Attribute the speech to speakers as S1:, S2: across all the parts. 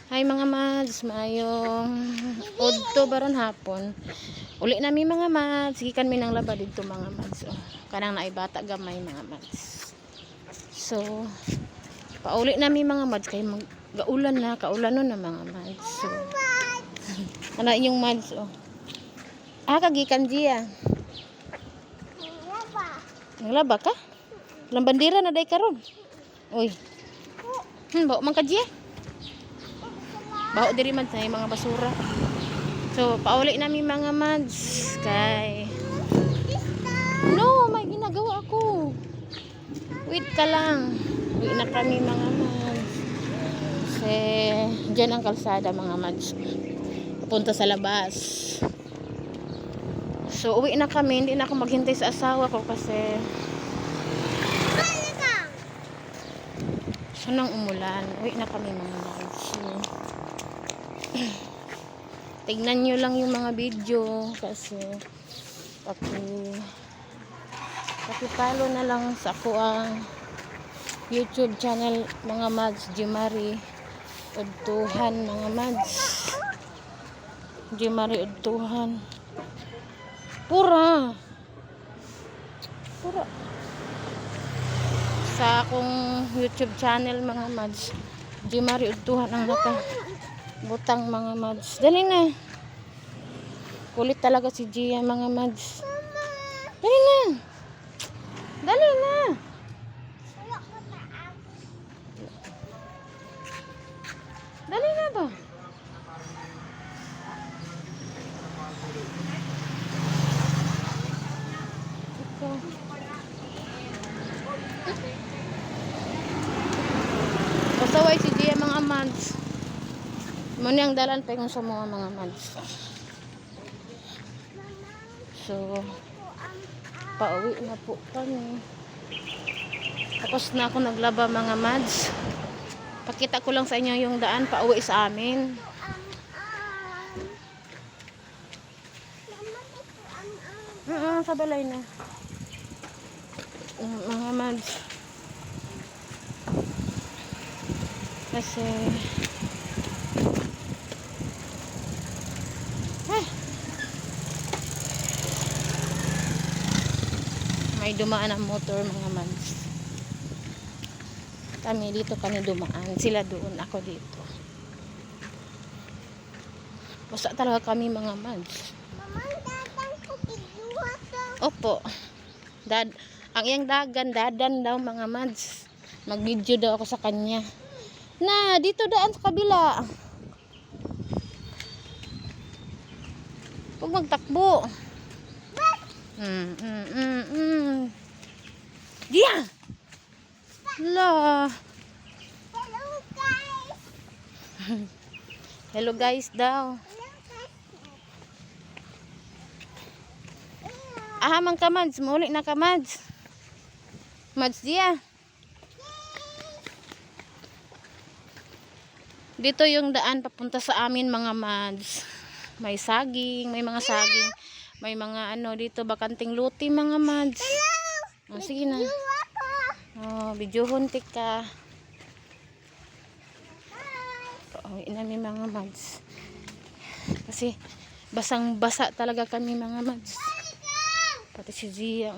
S1: Hi mga mads, maayong udto baron hapon. Uli nami mga mads, gikan mi nang laba dito mga mads. Oh, kanang naibata gamay mga mads. So, pauli nami mga mads kay gaulan na, kaulanon na mga mads. So, ana inyong mads oh. Kagikan diya. Naglaba ka? Lambandira na day karon. Uy. Bawa man ka diya. Baho diri man sa mga basura. So, pauli namin mga mads kay no, may ginagawa ako. Wait ka lang. Uwi na kami mga mads. Kasi dyan ang kalsada mga mads. Papunta sa labas. So, uwi na kami. Hindi na ako maghintay sa asawa ko kasi sunang umulan. Uwi na kami mga mads. So, tignan nyo lang yung mga video kasi paki-follow na lang sa ako ang YouTube channel mga mads. Jimari Udtuhan mga mads. Jimari Udtuhan pura sa akong YouTube channel mga mads. Jimari Udtuhan ang butang mga mads. Dali na. Kulit talaga si Gia mga mads. Dali na. Dali na. Dali na ba? Ito. Pasaway si Gia mga mads. Muna ang dalan pa yung sa mga mads. So, pauwi na po kami. Tapos na ako naglaba mga mads. Pakita ko lang sa inyo yung daan pauwi sa amin. Sa balay na. Mga mads. Kasi may dumaan ang motor mga mads. Kami dito dumaan. Sila doon, ako dito. Basta talaga kami mga mads. Opo. Ang iyang dadan daw mga mads. Mag-video daw ako sa kanya. Na, dito daan sa kabila. Huwag magtakbo. Dia. La. Hello guys daw. Mang ka mads, muli na ka mads. Mads dia. Dito yung daan papunta sa amin mga mads. May saging, may mga saging. May mga dito bakanting luti mga mads. Oh, sige na. Oh, videohon ka. Oh, inami mga mads. Kasi basang-basa talaga kami mga mads. Pati si Zia.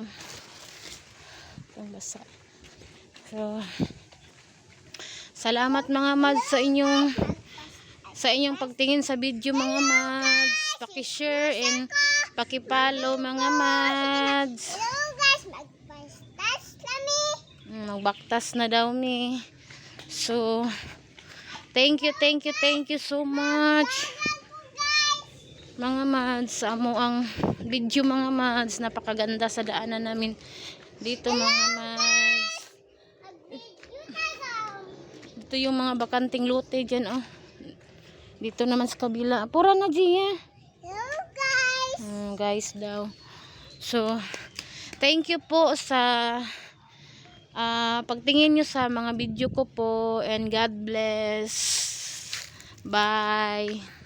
S1: Ang basa. So, salamat mga mads sa inyong pagtingin sa video mga mads. Paki-share and paki-follow mga mads.
S2: Hello guys, magbaktas kami.
S1: Magbaktas na daw mi. So, thank you so much. Mga mads, amo ang video mga mads. Napakaganda sa daanan namin dito mga mads. Dito yung mga bakanting lote dyan oh. Dito naman sa kabila. Pura na Gia.
S2: Hello guys.
S1: Guys daw. So, thank you po sa pagtingin nyo sa mga video ko po and God bless. Bye.